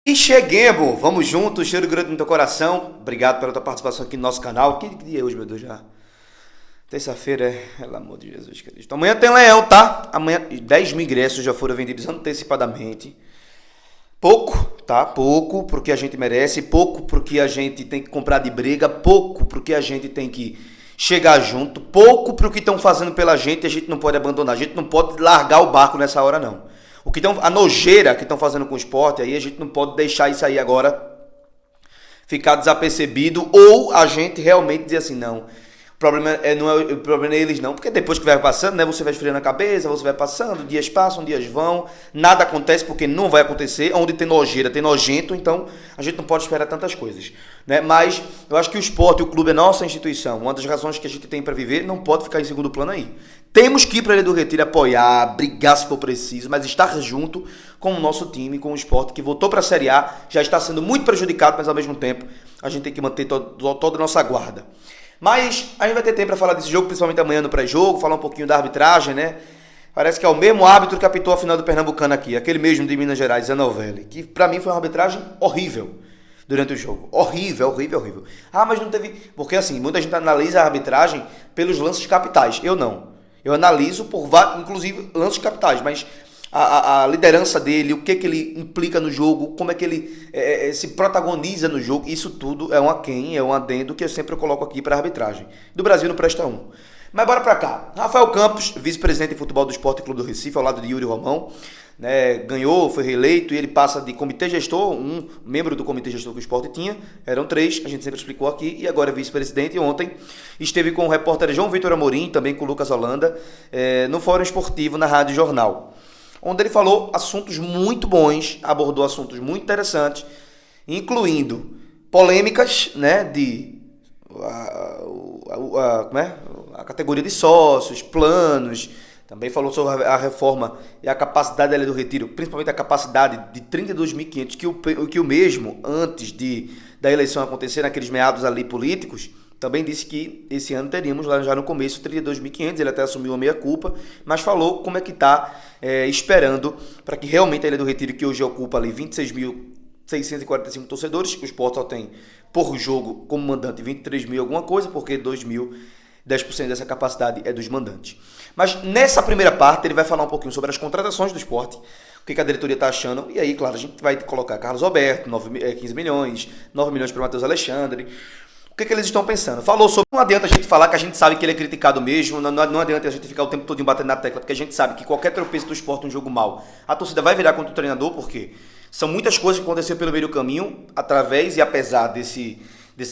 E cheguemos, vamos juntos, cheiro grande no teu coração. Obrigado pela tua participação aqui no nosso canal. Que dia é hoje, meu Deus, já? Terça-feira, pelo amor de Jesus Cristo. Amanhã tem leão, tá? Amanhã 10 mil ingressos já foram vendidos antecipadamente. Pouco, tá? Pouco porque a gente merece, pouco porque a gente tem que comprar de briga, pouco porque a gente tem que chegar junto, pouco pro que estão fazendo pela gente, a gente não pode abandonar, a gente não pode largar o barco nessa hora não. A nojeira que estão fazendo com o esporte, aí a gente não pode deixar isso aí agora ficar desapercebido, ou a gente realmente dizer assim, não, o problema é eles não, porque depois que vai passando, né, você vai esfriando a cabeça, você vai passando, dias passam, dias vão, nada acontece porque não vai acontecer, onde tem nojeira, tem nojento, então a gente não pode esperar tantas coisas, né? Mas eu acho que o esporte, o clube é nossa instituição, uma das razões que a gente tem para viver não pode ficar em segundo plano aí. Temos que ir para Ilha do Retiro apoiar, brigar se for preciso, mas estar junto com o nosso time, com o esporte que voltou para a Série A, já está sendo muito prejudicado, mas ao mesmo tempo a gente tem que manter toda a nossa guarda. Mas a gente vai ter tempo para falar desse jogo, principalmente amanhã no pré-jogo, falar um pouquinho da arbitragem, né? Parece que é o mesmo árbitro que apitou a final do Pernambucano aqui, aquele mesmo de Minas Gerais, Zé Novelli, que pra mim foi uma arbitragem horrível durante o jogo. Horrível. Ah, mas não teve... Porque assim, muita gente analisa a arbitragem pelos lances capitais. Eu não. Eu analiso por vários, inclusive, lances capitais, mas a liderança dele, o que ele implica no jogo, como é que ele se protagoniza no jogo, isso tudo é um adendo que eu sempre coloco aqui para a arbitragem. Do Brasil não presta um. Mas bora para cá. Rafael Campos, vice-presidente de futebol do Esporte Clube do Recife, ao lado de Yuri Romão, né, ganhou, foi reeleito e ele passa de comitê gestor, um membro do comitê gestor que o Esporte tinha, eram 3, a gente sempre explicou aqui, e agora é vice-presidente. E ontem esteve com o repórter João Vitor Amorim, também com o Lucas Holanda, no Fórum Esportivo na Rádio Jornal, onde ele falou assuntos muito bons, abordou assuntos muito interessantes, incluindo polêmicas, né, de a categoria de sócios, planos. Também falou sobre a reforma e a capacidade da Ilha do Retiro, principalmente a capacidade de 32.500, que o mesmo, antes da eleição acontecer, naqueles meados ali políticos, também disse que esse ano teríamos lá já no começo 32.500, ele até assumiu a meia-culpa, mas falou como é que está esperando para que realmente a Ilha do Retiro, que hoje ocupa ali 26.645 torcedores, o Sport só tem por jogo como mandante 23 mil alguma coisa, porque 10% dessa capacidade é dos mandantes. Mas nessa primeira parte ele vai falar um pouquinho sobre as contratações do Sport, o que a diretoria está achando, e aí, claro, a gente vai colocar Carlos Alberto, 15 milhões, 9 milhões para o Matheus Alexandre. O que eles estão pensando? Falou sobre... Não adianta a gente falar que a gente sabe que ele é criticado mesmo, não adianta a gente ficar o tempo todo batendo na tecla, porque a gente sabe que qualquer tropeço do Sport um jogo mal, a torcida vai virar contra o treinador, porque são muitas coisas que aconteceram pelo meio do caminho, através e apesar desses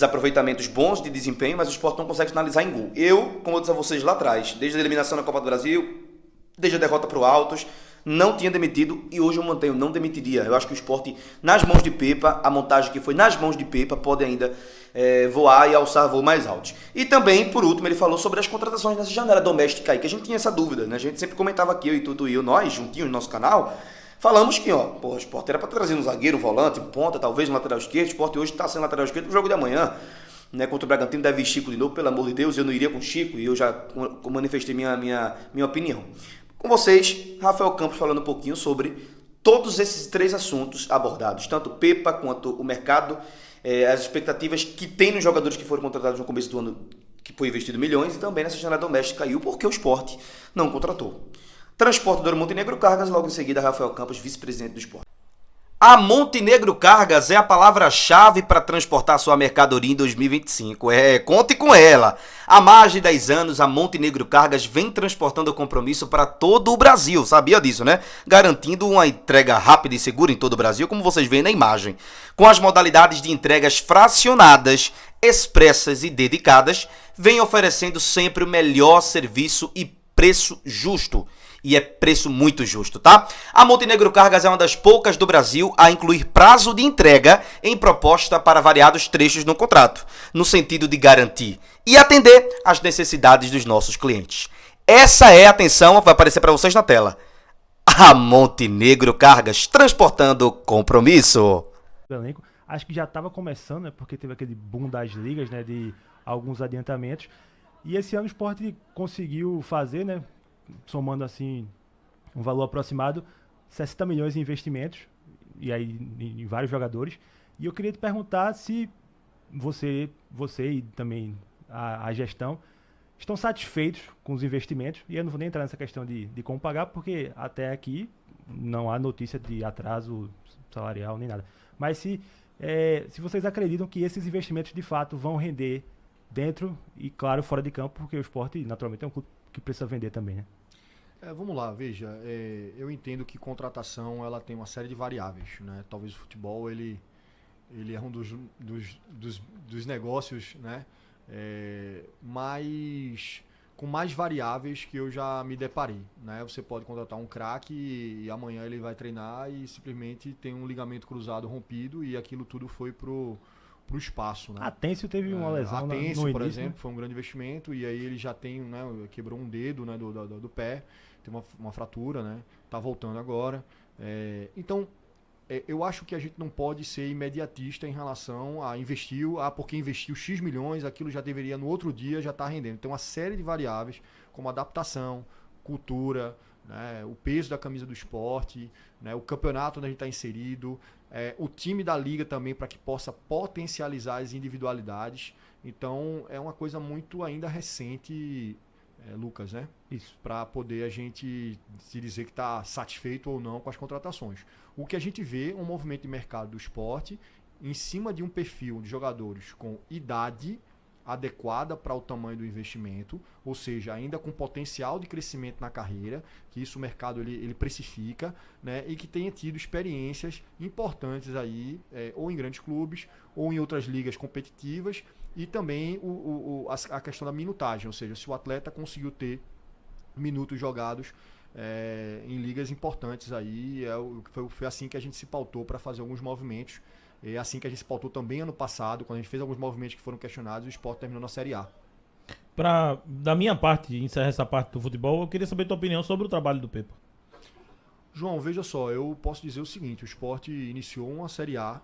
aproveitamentos bons de desempenho, mas o Sport não consegue finalizar em gol. Eu, como eu disse a vocês lá atrás, desde a eliminação na Copa do Brasil, desde a derrota para o Altos, não tinha demitido e hoje eu mantenho, não demitiria. Eu acho que o Sport, nas mãos de Pepa, a montagem que foi nas mãos de Pepa, pode ainda voar e alçar voos mais altos. E também, por último, ele falou sobre as contratações nessa janela doméstica aí, que a gente tinha essa dúvida, né? A gente sempre comentava aqui, eu e Tudo e eu, nós, juntinhos no nosso canal, falamos que, o Sport era para trazer um zagueiro, um volante, um ponta, talvez um lateral esquerdo. O Sport hoje está sendo lateral esquerdo no jogo de amanhã, né, contra o Bragantino, deve vir Chico de novo, pelo amor de Deus, eu não iria com Chico, e eu já manifestei minha opinião. Com vocês, Rafael Campos falando um pouquinho sobre todos esses 3 assuntos abordados, tanto Pepa quanto o mercado, as expectativas que tem nos jogadores que foram contratados no começo do ano, que foi investido milhões, e também nessa janela doméstica caiu porque o Sport não contratou. Transportadora Montenegro Cargas, logo em seguida Rafael Campos, vice-presidente do Sport. A Montenegro Cargas é a palavra-chave para transportar sua mercadoria em 2025. Conte com ela. Há mais de 10 anos, a Montenegro Cargas vem transportando o compromisso para todo o Brasil. Sabia disso, né? Garantindo uma entrega rápida e segura em todo o Brasil, como vocês veem na imagem. Com as modalidades de entregas fracionadas, expressas e dedicadas, vem oferecendo sempre o melhor serviço e preço justo. E é preço muito justo, tá? A Montenegro Cargas é uma das poucas do Brasil a incluir prazo de entrega em proposta para variados trechos no contrato, no sentido de garantir e atender às necessidades dos nossos clientes. Essa é a atenção, vai aparecer para vocês na tela. A Montenegro Cargas, transportando compromisso. Acho que já estava começando, né? Porque teve aquele boom das ligas, né? De alguns adiantamentos. E esse ano o Sport conseguiu fazer, né? Somando assim um valor aproximado, 60 milhões em investimentos, e aí em vários jogadores. E eu queria te perguntar se você e também a gestão estão satisfeitos com os investimentos. E eu não vou nem entrar nessa questão de como pagar, porque até aqui não há notícia de atraso salarial nem nada. Mas se vocês acreditam que esses investimentos de fato vão render dentro e, claro, fora de campo, porque o Sport, naturalmente, é um clube que precisa vender também, né? Vamos lá, veja, eu entendo que contratação ela tem uma série de variáveis, né? Talvez o futebol ele é um dos negócios, né? Com mais variáveis que eu já me deparei, né? Você pode contratar um craque e amanhã ele vai treinar e simplesmente tem um ligamento cruzado rompido e aquilo tudo foi pro espaço, né? Atencio teve uma lesão Atencio, no por início, exemplo, né? foi um grande investimento e aí ele já tem, né, quebrou um dedo, né, do pé, tem uma fratura, né? Tá voltando agora. Então, eu acho que a gente não pode ser imediatista em relação a porque investiu X milhões, aquilo já deveria no outro dia já estar rendendo. Tem uma série de variáveis, como adaptação, cultura, né, o peso da camisa do esporte, né, o campeonato onde a gente está inserido, o time da liga também para que possa potencializar as individualidades. Então é uma coisa muito ainda recente, Lucas, né? Isso. Para poder a gente se dizer que está satisfeito ou não com as contratações. O que a gente vê é um movimento de mercado do esporte em cima de um perfil de jogadores com idade adequada para o tamanho do investimento, ou seja, ainda com potencial de crescimento na carreira, que isso o mercado ele precifica, né, e que tenha tido experiências importantes aí, ou em grandes clubes, ou em outras ligas competitivas, e também a questão da minutagem, ou seja, se o atleta conseguiu ter minutos jogados em ligas importantes aí, foi assim que a gente se pautou para fazer alguns movimentos. É assim que a gente se pautou também ano passado, quando a gente fez alguns movimentos que foram questionados e o Sport terminou na Série A. Da minha parte, encerrar essa parte do futebol, eu queria saber tua opinião sobre o trabalho do Pepa. João, veja só, eu posso dizer o seguinte, o Sport iniciou uma Série A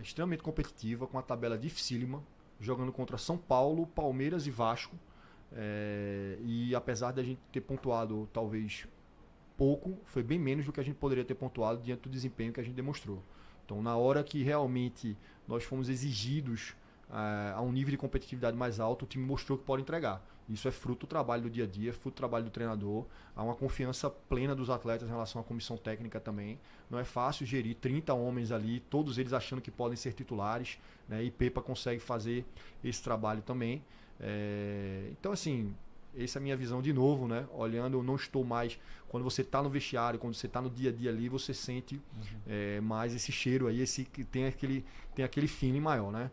extremamente competitiva, com uma tabela dificílima, jogando contra São Paulo, Palmeiras e Vasco. E apesar de a gente ter pontuado talvez pouco, foi bem menos do que a gente poderia ter pontuado diante do desempenho que a gente demonstrou. Então, na hora que realmente nós fomos exigidos a um nível de competitividade mais alto, o time mostrou que pode entregar. Isso é fruto do trabalho do dia a dia, fruto do trabalho do treinador. Há uma confiança plena dos atletas em relação à comissão técnica também. Não é fácil gerir 30 homens ali, todos eles achando que podem ser titulares, né? E Pepa consegue fazer esse trabalho também. Então, assim, essa é a minha visão de novo, né? Olhando, eu não estou mais... Quando você está no vestiário, quando você está no dia a dia ali, você sente mais esse cheiro aí, que tem aquele feeling maior, né?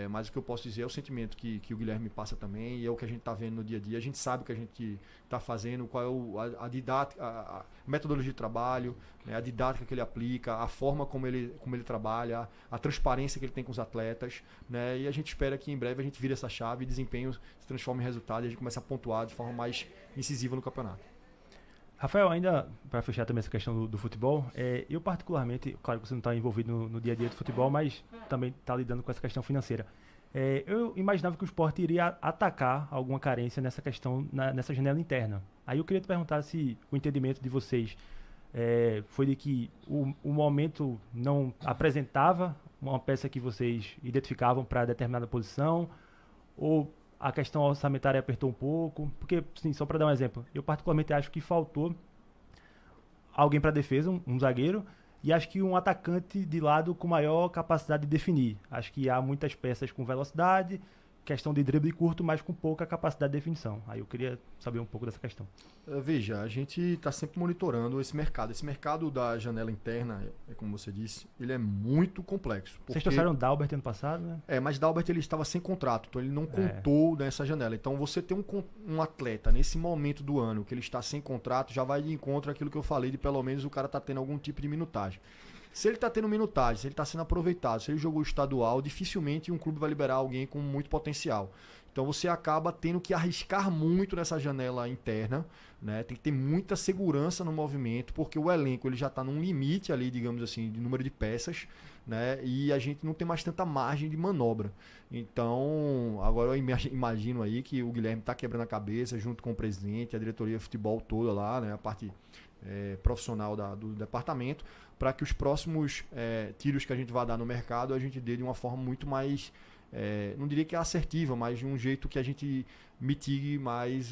Mas o que eu posso dizer é o sentimento que o Guilherme passa também, e é o que a gente está vendo no dia a dia. A gente sabe o que a gente está fazendo, qual é a didática, a metodologia de trabalho, né? A didática que ele aplica, a forma como ele trabalha, a transparência que ele tem com os atletas, né? E a gente espera que em breve a gente vire essa chave e desempenho se transforme em resultado e a gente comece a pontuar de forma mais incisiva no campeonato. Rafael, ainda para fechar também essa questão do futebol, eu particularmente, claro que você não está envolvido no dia a dia do futebol, mas também está lidando com essa questão financeira. Eu imaginava que o Sport iria atacar alguma carência nessa questão, nessa janela interna. Aí eu queria te perguntar se o entendimento de vocês foi de que o momento não apresentava uma peça que vocês identificavam para determinada posição, ou a questão orçamentária apertou um pouco, porque, sim, só para dar um exemplo, eu particularmente acho que faltou alguém para a defesa, um zagueiro, e acho que um atacante de lado com maior capacidade de definir. Acho que há muitas peças com velocidade, questão de drible curto, mas com pouca capacidade de definição. Aí eu queria saber um pouco dessa questão. Veja, a gente está sempre monitorando esse mercado. Esse mercado da janela interna, como você disse, ele é muito complexo. Vocês trouxeram Dalbert ano passado, né? Mas Dalbert ele estava sem contrato, então ele não contou nessa janela. Então você ter um atleta nesse momento do ano que ele está sem contrato, já vai de encontro àquilo que eu falei de pelo menos o cara tá tendo algum tipo de minutagem. Se ele está tendo minutagem, se ele está sendo aproveitado, se ele jogou estadual, dificilmente um clube vai liberar alguém com muito potencial. Então você acaba tendo que arriscar muito nessa janela interna, né? Tem que ter muita segurança no movimento, porque o elenco ele já está num limite ali, digamos assim, de número de peças, né? E a gente não tem mais tanta margem de manobra. Então, agora eu imagino aí que o Guilherme está quebrando a cabeça junto com o presidente, a diretoria de futebol toda lá, né? A parte profissional do departamento, para que os próximos tiros que a gente vai dar no mercado, a gente dê de uma forma muito mais, não diria que é assertiva, mas de um jeito que a gente mitigue mais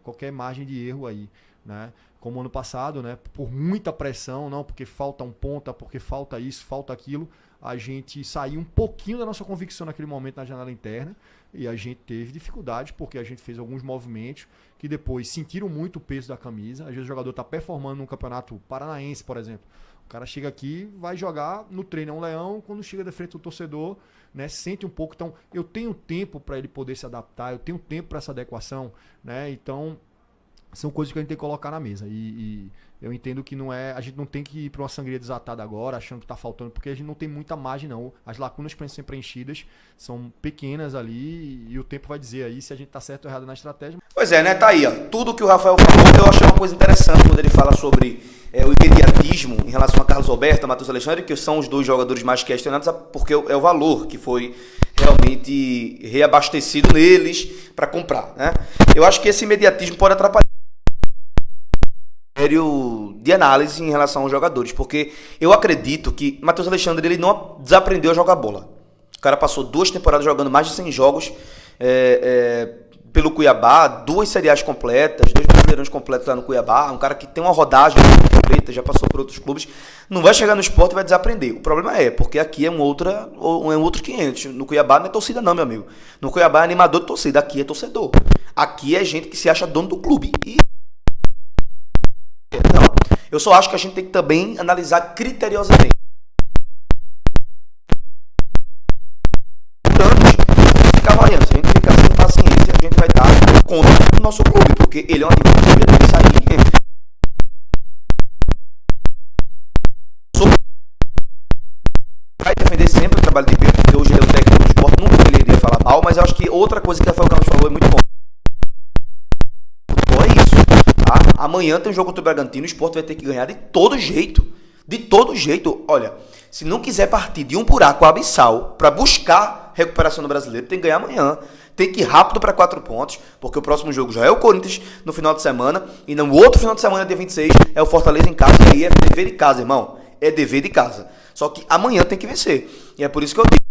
qualquer margem de erro aí, né? Como ano passado, né? Por muita pressão, não porque falta um ponta, porque falta isso, falta aquilo, a gente saiu um pouquinho da nossa convicção naquele momento na janela interna e a gente teve dificuldades porque a gente fez alguns movimentos que depois sentiram muito o peso da camisa. Às vezes o jogador está performando num campeonato paranaense, por exemplo. O cara chega aqui, vai jogar no treino, é um leão, quando chega de frente do torcedor, né, sente um pouco. Então, eu tenho tempo para ele poder se adaptar, eu tenho tempo para essa adequação, né? Então, são coisas que a gente tem que colocar na mesa. E eu entendo que a gente não tem que ir para uma sangria desatada agora, achando que está faltando, porque a gente não tem muita margem, não. As lacunas para serem preenchidas são pequenas ali e o tempo vai dizer aí se a gente está certo ou errado na estratégia. Pois é, né? Tá aí, ó. Tudo que o Rafael falou, eu achei uma coisa interessante quando ele fala sobre o imediatismo em relação a Carlos Alberto e Matheus Alexandre, que são os dois jogadores mais questionados, porque é o valor que foi realmente reabastecido neles para comprar, né? Eu acho que esse imediatismo pode atrapalhar de análise em relação aos jogadores, porque eu acredito que Matheus Alexandre ele não desaprendeu a jogar bola. O cara passou 2 temporadas jogando mais de 100 jogos pelo Cuiabá, 2 Série A's completas, 2 Brasileirões completos lá no Cuiabá, um cara que tem uma rodagem completa, já passou por outros clubes, não vai chegar no esporte e vai desaprender. O problema porque aqui é um outro 500. No Cuiabá não é torcida não, meu amigo. No Cuiabá é animador de torcida, aqui é torcedor. Aqui é gente que se acha dono do clube. Não, eu só acho que a gente tem que também analisar criteriosamente. Ficar variando, se a gente ficar sem paciência, a gente vai estar contra o nosso clube, porque ele é uma divisão que deve sair. Vai defender sempre o trabalho de Pedro, porque hoje ele é o técnico do esporte, nunca ele iria falar mal, mas eu acho que outra coisa que o Rafael Campos falou é muito bom. Amanhã tem um jogo contra o Bragantino, o Sport vai ter que ganhar de todo jeito. De todo jeito. Olha, se não quiser partir de um buraco abissal para buscar recuperação no Brasileiro, tem que ganhar amanhã. Tem que ir rápido para 4 pontos, porque o próximo jogo já é o Corinthians no final de semana, e no outro final de semana, dia 26, é o Fortaleza em casa, e aí é dever de casa, irmão. É dever de casa. Só que amanhã tem que vencer. E é por isso que eu digo.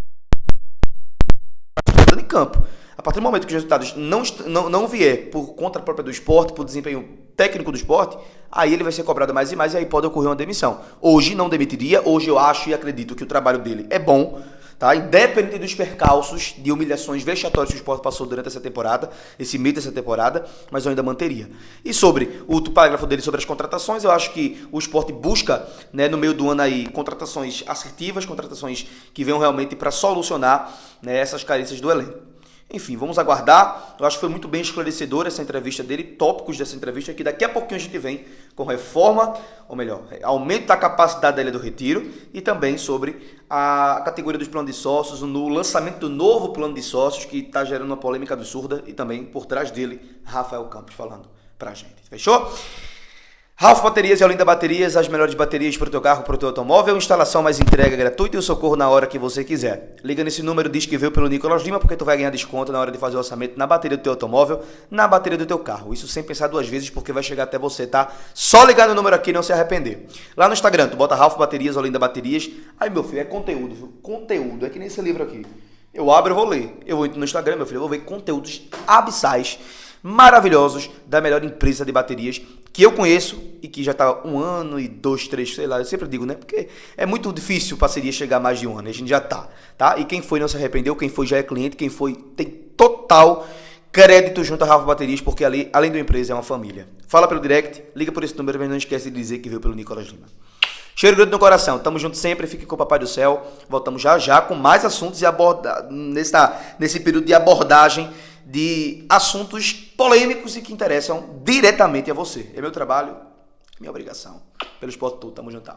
Em campo. A partir do momento que os resultados não vier por conta própria do esporte, por desempenho técnico do esporte, aí ele vai ser cobrado mais e mais e aí pode ocorrer uma demissão. Hoje não demitiria, hoje eu acho e acredito que o trabalho dele é bom, tá? Independente dos percalços de humilhações vexatórias que o esporte passou durante essa temporada, esse meio dessa temporada, mas eu ainda manteria. E sobre o parágrafo dele sobre as contratações, eu acho que o esporte busca, né, no meio do ano aí, contratações assertivas, contratações que venham realmente para solucionar, né, essas carências do elenco. Enfim, vamos aguardar. Eu acho que foi muito bem esclarecedora essa entrevista dele, tópicos dessa entrevista, que daqui a pouquinho a gente vem com reforma, ou melhor, aumento da capacidade da Ilha do Retiro e também sobre a categoria dos planos de sócios, no lançamento do novo plano de sócios, que está gerando uma polêmica absurda, e também por trás dele, Rafael Campos falando pra gente. Fechou? Ralph Baterias e Olinda Baterias, as melhores baterias para o teu carro, para o teu automóvel, instalação mais entrega gratuita e o socorro na hora que você quiser. Liga nesse número, diz que veio pelo Nicolas Lima, porque tu vai ganhar desconto na hora de fazer o orçamento na bateria do teu automóvel, na bateria do teu carro. Isso sem pensar 2 vezes, porque vai chegar até você, tá? Só ligar no número aqui e não se arrepender. Lá no Instagram, tu bota Ralph Baterias, Olinda Baterias. Aí, meu filho, é conteúdo, viu? Conteúdo, é que nem esse livro aqui. Eu abro, eu vou ler. Eu vou no Instagram, meu filho, eu vou ver conteúdos abissais, maravilhosos, da melhor empresa de baterias que eu conheço e que já está 1 ano e 2, 3, sei lá, eu sempre digo, né? Porque é muito difícil parceria chegar a mais de 1 ano, a gente já tá? E quem foi não se arrependeu, quem foi já é cliente, quem foi tem total crédito junto a Rafa Baterias, porque ali, além da empresa, é uma família. Fala pelo direct, liga por esse número, mas não esquece de dizer que veio pelo Nicolas Lima. Cheiro grande no coração, tamo junto sempre, fique com o Papai do Céu, voltamos já já com mais assuntos e nesse período de abordagem de assuntos polêmicos e que interessam diretamente a você. É meu trabalho, minha obrigação. Pelo esporte todo, tamo junto.